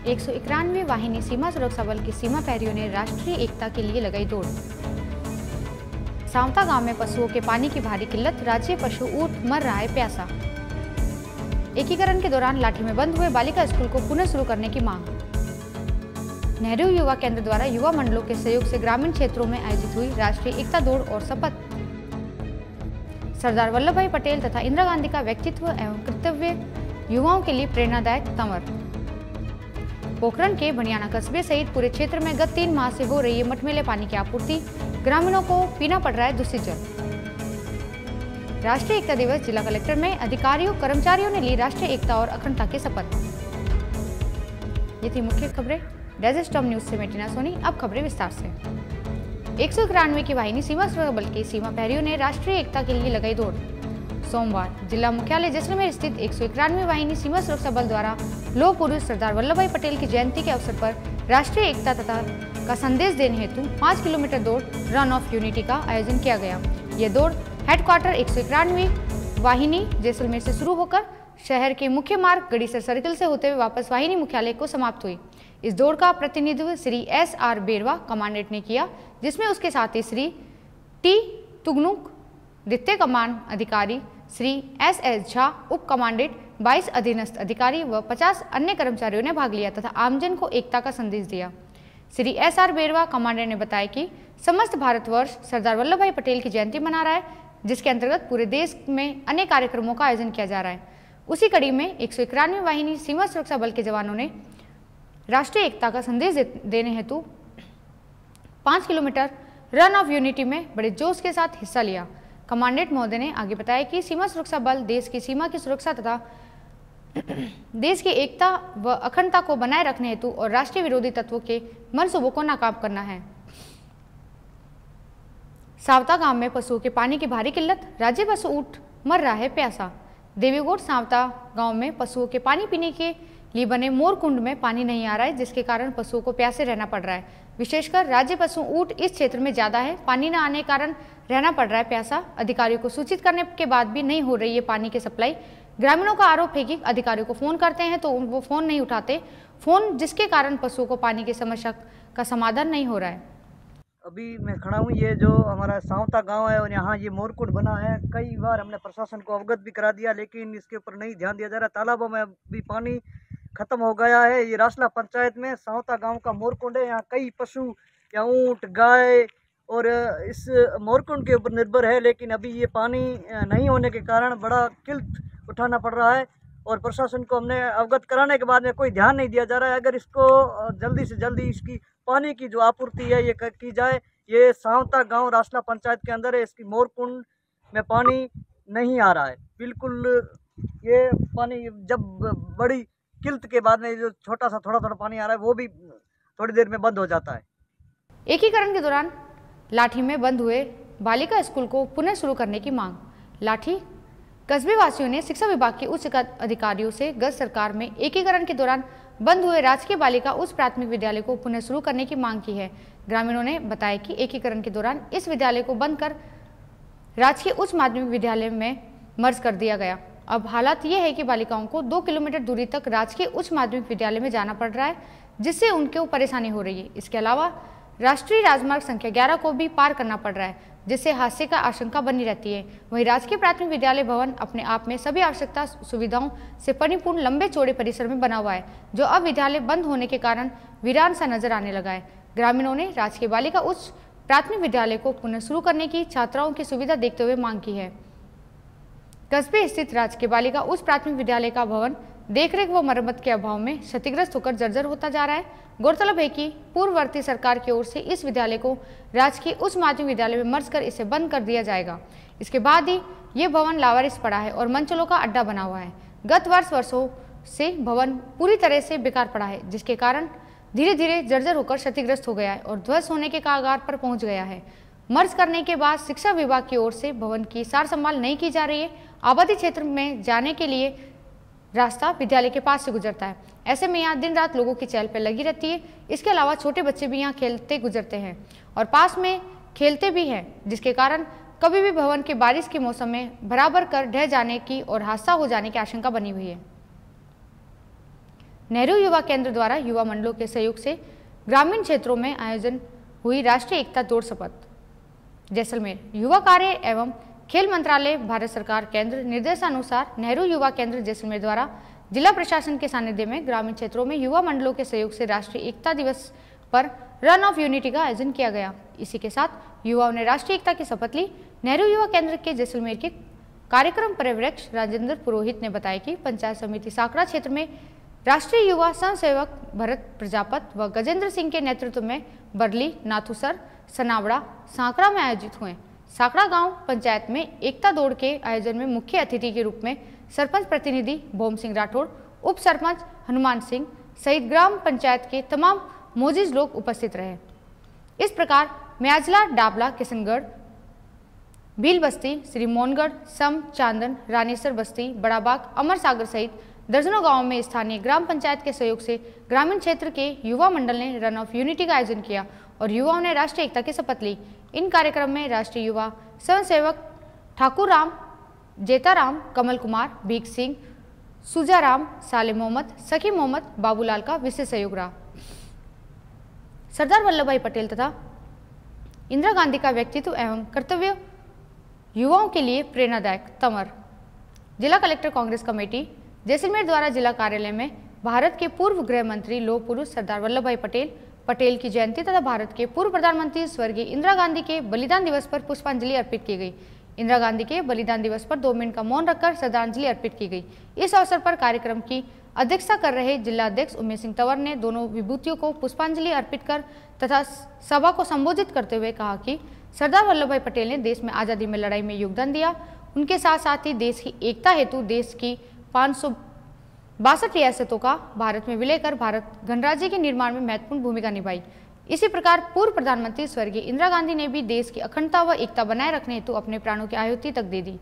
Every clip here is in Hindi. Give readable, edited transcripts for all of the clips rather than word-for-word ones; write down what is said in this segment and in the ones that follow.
191वीं वाहिनी सीमा सुरक्षा बल की सीमा प्रहरियों ने राष्ट्रीय एकता के लिए लगाई दौड़। सावता गांव में पशुओं के पानी की भारी किल्लत, राज्य पशु ऊंट मर रहा है प्यासा। एकीकरण के दौरान लाठी में बंद हुए बालिका स्कूल को पुनः शुरू करने की मांग। नेहरू युवा केंद्र द्वारा युवा मंडलों के सहयोग से ग्रामीण क्षेत्रों में आयोजित हुई राष्ट्रीय एकता दौड़ और शपथ। सरदार वल्लभ भाई पटेल तथा इंदिरा गांधी का व्यक्तित्व एवं कर्तव्य युवाओं के लिए प्रेरणादायक तंवर। पोखरण के भनियाना कस्बे सहित पूरे क्षेत्र में गत 3 माह से हो रही है मटमैले पानी की आपूर्ति, ग्रामीणों को पीना पड़ रहा है दूषित जल। राष्ट्रीय एकता दिवस, जिला कलेक्टर में अधिकारियों कर्मचारियों ने ली राष्ट्रीय एकता और अखंडता की शपथ। ये थी मुख्य खबरें। डेजर्ट स्टॉर्म न्यूज से मैं टीना सोनी। अब खबरें विस्तार से। 191 की वाहिनी सीमा सुरक्षा बल के सीमा प्रहरियों ने राष्ट्रीय एकता के लिए लगाई दौड़। सोमवार जिला मुख्यालय जैसलमेर स्थित 191वीं वाहिनी सीमा सुरक्षा बल द्वारा लौह पुरुष सरदार वल्लभ भाई पटेल की जयंती के अवसर पर राष्ट्रीय एकता तथा का संदेश देने हेतु 5 किलोमीटर दौड़ रन ऑफ यूनिटी का आयोजन किया गया। यह दौड़ हेडक्वार्टर 191वीं वाहिनी जैसलमेर से शुरू होकर शहर के मुख्य मार्ग गड़ीसर सर्किल से होते हुए वापस वाहिनी मुख्यालय को समाप्त हुई। इस दौड़ का प्रतिनिधित्व श्री SR बेरवा कमांडेंट ने किया, जिसमें उसके साथ ही श्री T तुगनुक द्वितीय कमान अधिकारी, श्री SS झा उप कमांडेंट, 22 अधीनस्थ अधिकारी व 50 अन्य कर्मचारियों ने भाग लिया तथा आमजन को एकता का संदेश दिया। श्री SR बेरवा कमांडेंट ने बताया कि समस्त भारतवर्ष सरदार वल्लभ भाई पटेल की जयंती मना रहा है, जिसके अंतर्गत पूरे देश में अनेक कार्यक्रमों का आयोजन किया जा रहा है। उसी कड़ी में 191वीं वाहिनी सीमा सुरक्षा बल के जवानों ने राष्ट्रीय एकता का संदेश देने हेतु 5 किलोमीटर रन ऑफ यूनिटी में बड़े जोश के साथ हिस्सा लिया। कमांडेंट महोदय ने आगे बताया कि सीमा सुरक्षा बल देश की सीमा की सुरक्षा तथा देश की एकता व अखंडता को बनाए रखने हेतु और राष्ट्रीय विरोधी तत्वों के मंसूबों को नाकाम करना है। सावता गांव में पशुओं के पानी की भारी किल्लत, राज्य पशु ऊंट मर रहा है प्यासा। देवीगौड़ सावता गांव में पशुओं के पानी पीने के लिए बने मोर कुंड में पानी नहीं आ रहा है, जिसके कारण पशुओं को प्यासे रहना पड़ रहा है। विशेषकर राज्य पशु ऊंट इस क्षेत्र में ज्यादा है, पानी न आने के कारण रहना पड़ रहा है प्यासा। अधिकारियों को सूचित करने के बाद भी नहीं हो रही है पानी की सप्लाई। ग्रामीणों का आरोप है कि अधिकारियों को फोन करते हैं तो वो फोन नहीं उठाते, जिसके कारण पशुओं को पानी की समस्या का समाधान नहीं हो रहा है। अभी मैं खड़ा हूँ, ये जो हमारा सावता गांव है और यहाँ ये मोरकुंड बना है। कई बार हमने प्रशासन को अवगत भी करा दिया, लेकिन इसके ऊपर नहीं ध्यान दिया जा रहा। तालाबों में भी पानी खत्म हो गया है। ये रासला पंचायत में सावता गांव का मोरकुंड है। यहाँ कई पशु या ऊँट, गाय और इस मोरकुंड के ऊपर निर्भर है, लेकिन अभी ये पानी नहीं होने के कारण बड़ा किल्त उठाना पड़ रहा है। और प्रशासन को हमने अवगत कराने के बाद में कोई ध्यान नहीं दिया जा रहा है। अगर इसको जल्दी से जल्दी इसकी पानी की जो आपूर्ति है ये की जाए। ये सावता गांव रासला पंचायत के अंदर है। इसकी मोरकुंड में पानी नहीं आ रहा है बिल्कुल। ये पानी जब बड़ी किल्त के बाद में जो छोटा सा थोड़ा थोड़ा पानी आ रहा है वो भी थोड़ी देर में बंद हो जाता है। एकीकरण के दौरान लाठी में बंद हुए बालिका स्कूल को पुनः शुरू करने की मांग। लाठी कस्बे वासियों ने शिक्षा विभाग के उच्च अधिकारियों से गत सरकार में एकीकरण के दौरान बंद हुए राजकीय बालिका उच्च प्राथमिक विद्यालय को पुनः शुरू करने की मांग की है। ग्रामीणों ने बताया कि एकीकरण के दौरान इस विद्यालय को बंद कर राजकीय उच्च माध्यमिक विद्यालय में मर्ज कर दिया गया। अब हालात ये है कि बालिकाओं को 2 किलोमीटर दूरी तक राजकीय उच्च माध्यमिक विद्यालय में जाना पड़ रहा है, जिससे उनको परेशानी हो रही है। इसके अलावा राष्ट्रीय राजमार्ग संख्या 11 को भी पार करना पड़ रहा है, जिससे हादसे का आशंका बनी रहती है। वहीं राजकीय प्राथमिक विद्यालय भवन अपने आप में सभी आवश्यकता सुविधाओं से परिपूर्ण लंबे चौड़े परिसर में बना हुआ है, जो अब विद्यालय बंद होने के कारण वीरान सा नजर आने लगा है। ग्रामीणों ने राजकीय बालिका उच्च प्राथमिक विद्यालय को पुनः शुरू करने की छात्राओं की सुविधा देखते हुए मांग की है। कस्बे स्थित राजकीय बालिका उच्च प्राथमिक विद्यालय का भवन देखरेख व मरम्मत के अभाव में क्षतिग्रस्त होकर जर्जर होता जा रहा है। गौरतलब है कि पूर्ववर्ती सरकार की ओर से इस विद्यालय को राजकीय उच्च माध्यमिक विद्यालय में मर्ज कर इसे बंद कर दिया जाएगा। इसके बाद ही ये भवन लावारिस पड़ा है और मंचलों का अड्डा बना हुआ है। गत वर्षों से भवन पूरी तरह से बेकार पड़ा है, जिसके कारण धीरे धीरे जर्जर होकर क्षतिग्रस्त हो गया है और ध्वस्त होने के कगार पर पहुंच गया है। मर्ज करने के बाद शिक्षा विभाग की ओर से भवन की सार संभाल नहीं की जा रही है। आबादी क्षेत्र में जाने के लिए रास्ता विद्यालय के पास से गुजरता है। ऐसे में यहाँ दिन रात लोगों की चहल पहल लगी रहती है। इसके अलावा छोटे बच्चे भी यहाँ खेलते गुजरते हैं और पास में खेलते भी हैं, जिसके कारण कभी भी भवन के बारिश के मौसम में बराबर कर ढह जाने की और हादसा हो जाने की आशंका बनी हुई है। नेहरू युवा केंद्र द्वारा युवा मंडलों के सहयोग से ग्रामीण क्षेत्रों में आयोजन हुई राष्ट्रीय एकता दौड़ शपथ। जैसलमेर युवा कार्य एवं खेल मंत्रालय भारत सरकार केंद्र निर्देशानुसार नेहरू युवा केंद्र जैसलमेर द्वारा जिला प्रशासन के सानिध्य में ग्रामीण क्षेत्रों में युवा मंडलों के सहयोग से राष्ट्रीय एकता दिवस पर रन ऑफ यूनिटी का आयोजन किया गया। इसी के साथ युवाओं ने राष्ट्रीय एकता की शपथ ली। नेहरू युवा केंद्र के जैसलमेर के कार्यक्रम पर्यवेक्षक राजेंद्र पुरोहित ने बताया कि पंचायत समिति साकरा क्षेत्र में राष्ट्रीय युवा स्वयंसेवक भरत प्रजापत व गजेंद्र सिंह के नेतृत्व में बरली, नाथुसर, सनावड़ा, सांकरा में आयोजित हुए। साकरा गांव पंचायत में एकता दौड़ के आयोजन में मुख्य अतिथि के रूप में सरपंच प्रतिनिधि भोम सिंह राठौड़, उप सरपंच हनुमान सिंह सहित ग्राम पंचायत के तमाम मौजूद लोग उपस्थित रहे। इस प्रकार म्याजला, डाबला, किशनगढ़, भील बस्ती, श्री मोहनगढ़, सम, चांदन, रानीसर बस्ती, बड़ाबाग, अमर सागर सहित दर्जनों गांवों में स्थानीय ग्राम पंचायत के सहयोग से ग्रामीण क्षेत्र के युवा मंडल ने रन ऑफ यूनिटी का आयोजन किया और युवाओं ने राष्ट्रीय एकता की शपथ ली। इन कार्यक्रम में राष्ट्रीय युवा स्वयंसेवक ठाकुर राम, जेताराम, कमल कुमार, भीख सिंह, सुजाराम, साले मोहम्मद, सखी मोहम्मद, बाबूलाल का विशेष सहयोग रहा। सरदार वल्लभ भाई पटेल तथा इंदिरा गांधी का व्यक्तित्व एवं कर्तव्य युवाओं के लिए प्रेरणादायक। तंवर जिला कलेक्टर कांग्रेस कमेटी जैसलमेर द्वारा जिला कार्यालय में भारत के पूर्व गृह मंत्री लौह पुरुष सरदार वल्लभ भाई पटेल की जयंती तथा भारत के पूर्व प्रधानमंत्री स्वर्गीय इंदिरा गांधी के बलिदान दिवस पर पुष्पांजलि अर्पित की गई। इंदिरा गांधी के बलिदान दिवस पर 2 मिनट का मौन रखकर श्रद्धांजलि अर्पित की गई। इस अवसर पर कार्यक्रम की अध्यक्षता कर रहे जिला अध्यक्ष उमेश सिंह तंवर ने दोनों विभूतियों को पुष्पांजलि अर्पित कर तथा सभा को संबोधित करते हुए कहा कि सरदार वल्लभ भाई पटेल ने देश में आज़ादी में लड़ाई में योगदान दिया। उनके साथ साथ ही देश की एकता हेतु देश की 562 रियासतों का भारत में विलय कर भारत गणराज्य के निर्माण में महत्वपूर्ण भूमिका निभाई। इसी प्रकार पूर्व प्रधानमंत्री स्वर्गीय इंदिरा गांधी ने भी देश की अखंडता व एकता बनाए रखने हेतु अपने प्राणों की आहुति तक दे दी।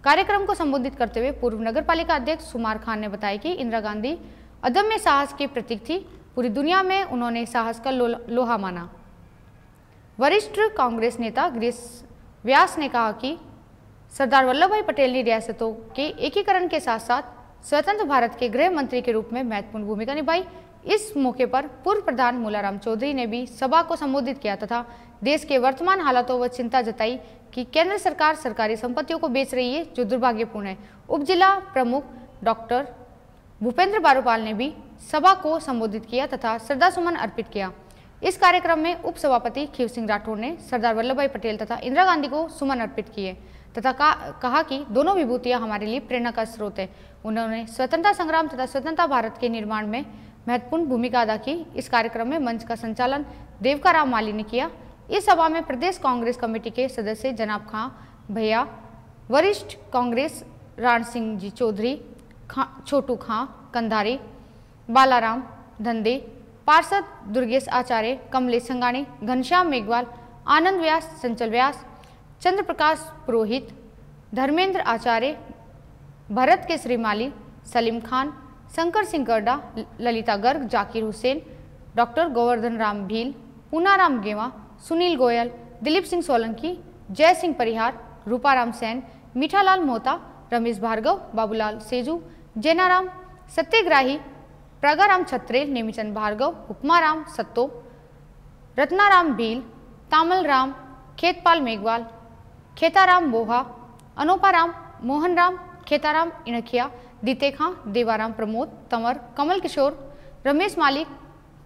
कार्यक्रम को संबोधित करते हुए पूर्व नगर पालिका अध्यक्ष सुमार खान ने बताया कि इंदिरा गांधी अदम्य साहस के प्रतीक थी। पूरी दुनिया में उन्होंने साहस का लोहा माना। वरिष्ठ कांग्रेस नेता गिरीश व्यास ने कहा कि सरदार वल्लभ भाई पटेल ने रियासतों के एकीकरण के साथ साथ स्वतंत्र भारत के गृह मंत्री के रूप में महत्वपूर्ण भूमिका निभाई। इस मौके पर पूर्व प्रधान मूलाराम चौधरी ने भी सभा को संबोधित किया तथा देश के वर्तमान हालातों व चिंता जताई कि केंद्र सरकार सरकारी संपत्तियों को बेच रही है, जो दुर्भाग्यपूर्ण है। उप जिला प्रमुख डॉक्टर भूपेंद्र बारोपाल ने भी सभा को संबोधित किया तथा श्रद्धासुमन अर्पित किया। इस कार्यक्रम में उप सभापति खीव सिंह राठौड़ ने सरदार वल्लभ भाई पटेल तथा इंदिरा गांधी को सुमन अर्पित किए तथा कहा कि दोनों विभूतियां हमारे लिए प्रेरणा का स्रोत है। उन्होंने स्वतंत्रता संग्राम तथा स्वतंत्रता भारत के निर्माण में महत्वपूर्ण भूमिका अदा की। इस कार्यक्रम में मंच का संचालन देवका राम माली ने किया। इस सभा में प्रदेश कांग्रेस कमेटी के सदस्य जनाब खां भैया, वरिष्ठ कांग्रेस राण सिंह जी चौधरी, छोटू खां कंधारी, बालाराम धंधे, पार्षद दुर्गेश आचार्य, कमलेश संगानी, घनश्याम मेघवाल, आनंद व्यास, चंचल व्यास, चंद्र प्रकाश पुरोहित, धर्मेंद्र आचार्य, भरत केसरी माली, सलीम खान, शंकर सिंह गर्डा, ललिता गर्ग, जाकिर हुसैन, डॉक्टर गोवर्धन राम भील, पूनाराम गेवा, सुनील गोयल, दिलीप सिंह सोलंकी, जय सिंह परिहार, रूपाराम सेन, मीठालाल मोहता, रमेश भार्गव, बाबूलाल सेजू, जैनाराम सत्यग्राही, प्रागाराम छत्रेल, नेमीचंद भार्गव, हुक्माराम सत्तो, रत्नाराम भील, तामल राम, खेतपाल मेघवाल, खेताराम बोहा, अनोपाराम, मोहनराम, खेताराम इणखिया, दीते खां, देवाराम प्रमोद, तंवर, कमल किशोर, रमेश मालिक,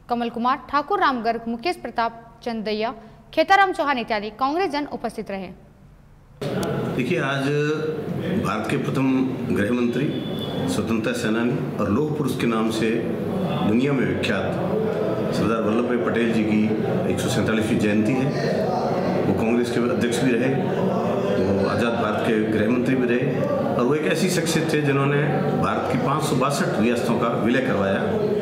कमल कुमार, ठाकुर राम गर्ग, मुकेश प्रताप, चंदैया, खेताराम चौहान इत्यादि कांग्रेस जन उपस्थित रहे। देखिए, आज भारत के प्रथम गृह मंत्री, स्वतंत्रता सेनानी और लौह पुरुष के नाम से दुनिया में विख्यात सरदार वल्लभ भाई पटेल जी की 147वीं जयंती है। वो कांग्रेस के अध्यक्ष भी रहे, वो आज़ाद भारत के गृह मंत्री भी रहे और वो एक ऐसी शख्सियत थे जिन्होंने भारत की 562 रियासतों का विलय करवाया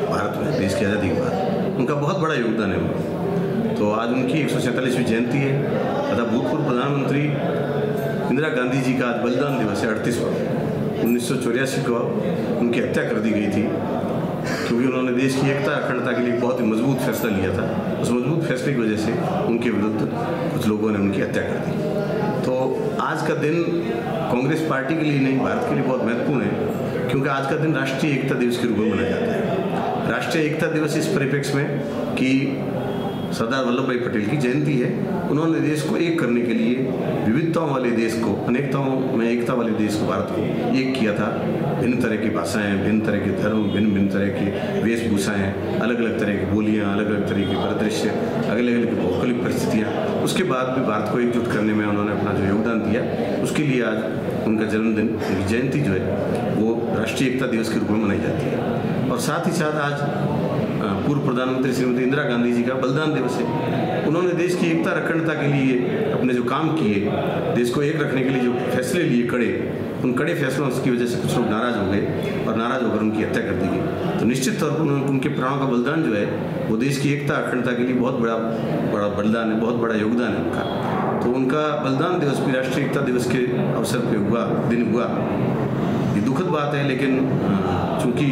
भारत में, देश की आज़ादी के बाद। उनका बहुत बड़ा योगदान है वो। तो आज उनकी 147वीं जयंती है तथा भूतपूर्व प्रधानमंत्री इंदिरा गांधी जी का आज बलिदान दिवस है। 38वां 1984 को उनकी हत्या कर दी गई थी क्योंकि उन्होंने देश की एकता अखंडता के लिए बहुत ही मजबूत फैसला लिया था। उस मजबूत फैसले की वजह से उनके विरुद्ध कुछ लोगों ने उनकी हत्या कर दी। तो आज का दिन कांग्रेस पार्टी के लिए नहीं, भारत के लिए बहुत महत्वपूर्ण है क्योंकि आज का दिन राष्ट्रीय एकता दिवस के रूप में मनाया जाता है। राष्ट्रीय एकता दिवस इस परिप्रेक्ष्य में कि सरदार वल्लभ भाई पटेल की जयंती है। उन्होंने देश को एक करने के लिए विविधताओं वाले देश को, अनेकताओं में एकता वाले देश को, भारत को एक किया था। भिन्न तरह की भाषाएं, भिन्न तरह के धर्म, भिन्न भिन्न तरह की वेशभूषाएं, अलग अलग तरह की बोलियां, अलग अलग तरह के परिदृश्य, अलग अलग भौगोलिक परिस्थितियाँ, उसके बाद भी भारत को एकजुट करने में उन्होंने अपना जो योगदान दिया, उसके लिए आज उनका जन्मदिन, उनकी जयंती जो है वो राष्ट्रीय एकता दिवस के रूप में मनाई जाती है। और साथ ही साथ आज पूर्व प्रधानमंत्री श्रीमती इंदिरा गांधी जी का बलिदान दिवस है। उन्होंने देश की एकता अखंडता के लिए अपने जो काम किए, देश को एक रखने के लिए जो फैसले लिए कड़े, उन कड़े फैसलों की वजह से कुछ लोग नाराज हो गए और नाराज होकर उनकी हत्या कर दी गई। तो निश्चित तौर पर उनके प्राणों का बलिदान जो है वो देश की एकता अखंडता के लिए बहुत बड़ा बलिदान है, बहुत बड़ा योगदान है उनका। तो उनका बलिदान दिवस भी राष्ट्रीय एकता दिवस के अवसर पर दिन हुआ। ये दुखद बात है, लेकिन चूँकि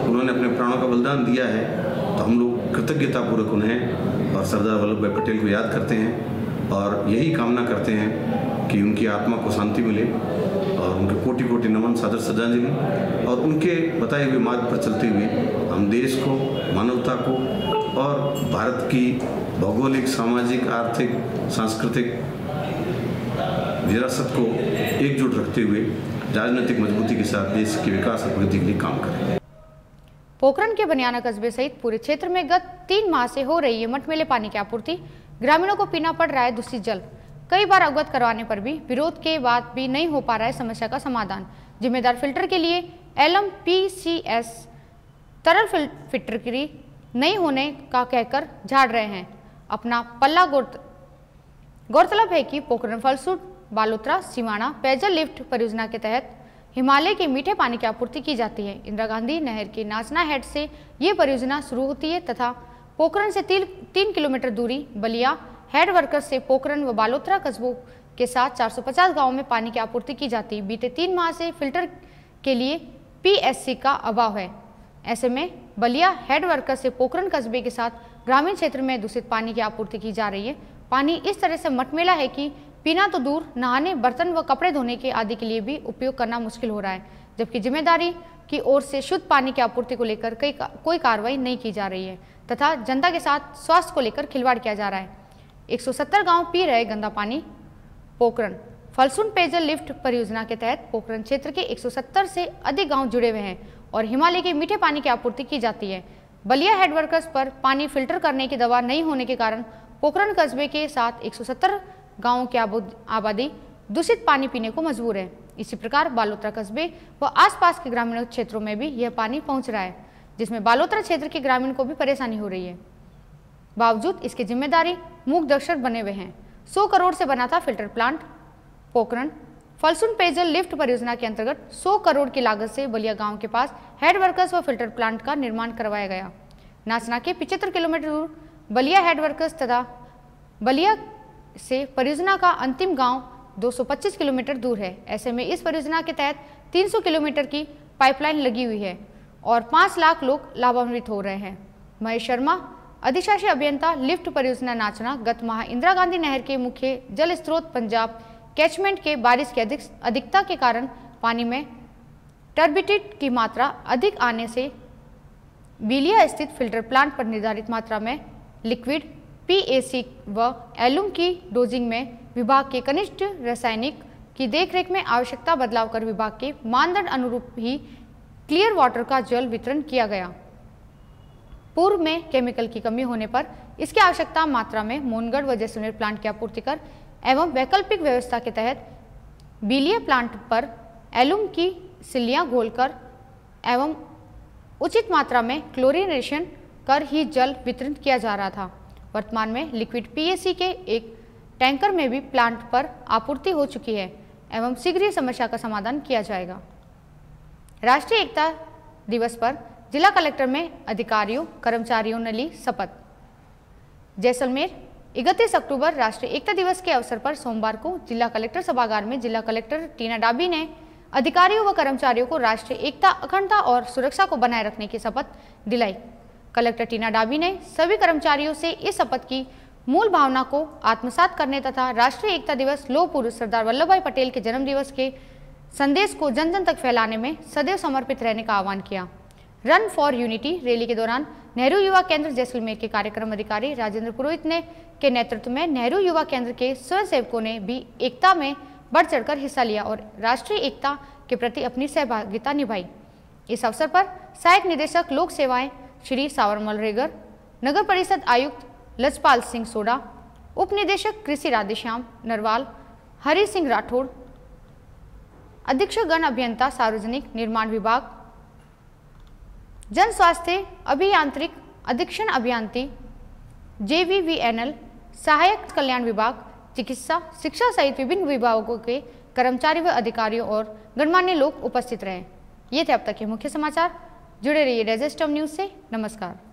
उन्होंने अपने प्राणों का बलिदान दिया है तो हम लोग कृतज्ञतापूर्वक उन्हें और सरदार वल्लभ भाई पटेल को याद करते हैं और यही कामना करते हैं कि उनकी आत्मा को शांति मिले और उनके कोटि कोटि नमन, सादर श्रद्धांजलि। और उनके बताए हुए मार्ग पर चलते हुए हम देश को, मानवता को और भारत की भौगोलिक, सामाजिक, आर्थिक, सांस्कृतिक विरासत को एकजुट रखते हुए राजनीतिक मजबूती के साथ देश के विकास और प्रगति के लिए काम करें। पोखरण के बनियाना कस्बे सहित पूरे क्षेत्र में गत 3 माह से हो रही है मटमैले पानी की आपूर्ति। ग्रामीणों को पीना पड़ रहा है दूषित जल। कई बार अवगत करवाने पर भी विरोध के बाद भी नहीं हो पा रहा है समस्या का समाधान। जिम्मेदार फिल्टर के लिए LMPCS तरल फिल्टर नहीं होने का कहकर झाड़ रहे हैं अपना पल्ला। गौरतलब है कि पोखरण, फलसूट, बालोतरा, सीमाड़ा पेयजल लिफ्ट परियोजना के तहत हिमालय के मीठे पानी की आपूर्ति की जाती है। इंदिरा गांधी नहर के नाचना हेड से ये परियोजना शुरू होती है तथा पोखरण से 3 किलोमीटर दूरी बलिया हेड वर्कर्स से पोखरण व बालोतरा कस्बों के साथ 450 गांवों में पानी की आपूर्ति की जाती है। बीते 3 माह से फिल्टर के लिए PSC का अभाव है। ऐसे में बलिया हेड वर्कर्स से पोखरण कस्बे के साथ ग्रामीण क्षेत्र में दूषित पानी की आपूर्ति की जा रही है। पानी इस तरह से मटमैला है कि पीना तो दूर, नहाने, बर्तन व कपड़े धोने के आदि के लिए भी उपयोग करना मुश्किल हो रहा है। जबकि जिम्मेदारी की ओर से शुद्ध पानी की आपूर्ति को लेकर कोई कार्रवाई नहीं की जा रही है तथा जनता के साथ स्वास्थ्य को लेकर खिलवाड़ किया जा रहा है। 170 गांव पी रहे गंदा पानी। पोखरण फलसूट पेयजल लिफ्ट परियोजना के तहत पोखरण क्षेत्र के 170 से अधिक गांव जुड़े हुए हैं और हिमालय के मीठे पानी की आपूर्ति की जाती है। बलिया हेडवर्कर्स पर पानी फिल्टर करने की दवा नहीं होने के कारण पोखरण कस्बे के साथ 170 गांवों की आबादी दूषित पानी पीने को मजबूर है। इसी प्रकार बालोतरा कस्बे व आसपास के ग्रामीण क्षेत्रों में भी यह पानी पहुंच रहा है, जिसमें बालोतरा क्षेत्र के ग्रामीण को भी परेशानी हो रही है। बावजूद इसके जिम्मेदारी मूक दर्शक बने हुए हैं। 100 करोड़ से बना था फिल्टर प्लांट। पोखरण फलसूट पेयजल लिफ्ट परियोजना के अंतर्गत 100 करोड़ की लागत से बलिया गांव के पास हेड वर्कर्स व फिल्टर प्लांट का निर्माण करवाया गया। नाचना के 75 किलोमीटर दूर बलिया हेड वर्कर्स तथा बलिया से परियोजना का अंतिम गांव 225 किलोमीटर दूर है। ऐसे में इस परियोजना के तहत 300 किलोमीटर की पाइपलाइन लगी हुई है और 5 लाख लोग लाभान्वित हो रहे हैं। महेश शर्मा, अधिशासी अभियंता, लिफ्ट परियोजना नाचना, गत माह इंदिरा गांधी नहर के मुख्य जल स्रोत पंजाब कैचमेंट के बारिश की अधिकता के कारण पानी में टर्बिडिटी की मात्रा अधिक आने से बिलिया स्थित फिल्टर प्लांट पर निर्धारित मात्रा में लिक्विड PAC व एलुम की डोजिंग में विभाग के कनिष्ठ रासायनिक की देखरेख में आवश्यकता बदलाव कर विभाग के मानदंड अनुरूप ही क्लियर वाटर का जल वितरण किया गया। पूर्व में केमिकल की कमी होने पर इसकी आवश्यकता मात्रा में मोनगढ़ व जैसलमेर प्लांट की आपूर्ति कर एवं वैकल्पिक व्यवस्था के तहत बिलिया प्लांट पर एलुम की सिल्लियां घोलकर एवं उचित मात्रा में क्लोरीनेशन कर ही जल वितरित किया जा रहा था। वर्तमान में लिक्विड PAC के एक टैंकर में भी प्लांट पर आपूर्ति हो चुकी है एवं शीघ्र ही समस्या का समाधान किया जाएगा। राष्ट्रीय एकता दिवस पर जिला कलेक्टर में अधिकारियों कर्मचारियों ने ली शपथ। जैसलमेर 31 अक्टूबर राष्ट्रीय एकता दिवस के अवसर पर सोमवार को जिला कलेक्टर सभागार में जिला कलेक्टर टीना डाबी ने अधिकारियों व कर्मचारियों को राष्ट्रीय एकता, अखंडता और सुरक्षा को बनाए रखने की शपथ दिलाई। कलेक्टर टीना डाबी ने सभी कर्मचारियों से इस शपथ की मूल भावना को आत्मसात करने तथा राष्ट्रीय एकता दिवस लौह पुरुष सरदार वल्लभ भाई पटेल के जन्म दिवस के संदेश को जन जन तक फैलाने में सदैव समर्पित रहने का आह्वान किया। रन फॉर यूनिटी रैली के दौरान नेहरू युवा केंद्र जैसलमेर के कार्यक्रम अधिकारी राजेंद्र पुरोहित ने के नेतृत्व में नेहरू युवा केंद्र के स्वयंसेवकों ने भी एकता में बढ़ चढ़कर हिस्सा लिया और राष्ट्रीय एकता के प्रति अपनी सहभागिता निभाई। इस अवसर पर सहायक निदेशक लोक सेवाएं श्री सावरमल रेगर, नगर परिषद आयुक्त लजपाल सिंह सोडा, उप निदेशक कृषि राधेश्याम नरवाल, हरि सिंह राठौड़, अधीक्षक गण अभियंता सार्वजनिक निर्माण विभाग, जन स्वास्थ्य अभियांत्रिक अधीक्षण अभियांत्रिकी JVVNL, सहायक कल्याण विभाग, चिकित्सा, शिक्षा सहित विभिन्न विभागों के कर्मचारी व अधिकारियों और गणमान्य लोग उपस्थित रहे। ये थे अब तक के मुख्य समाचार। जुड़े रहिए डाइजेस्ट ऑफ न्यूज से। नमस्कार।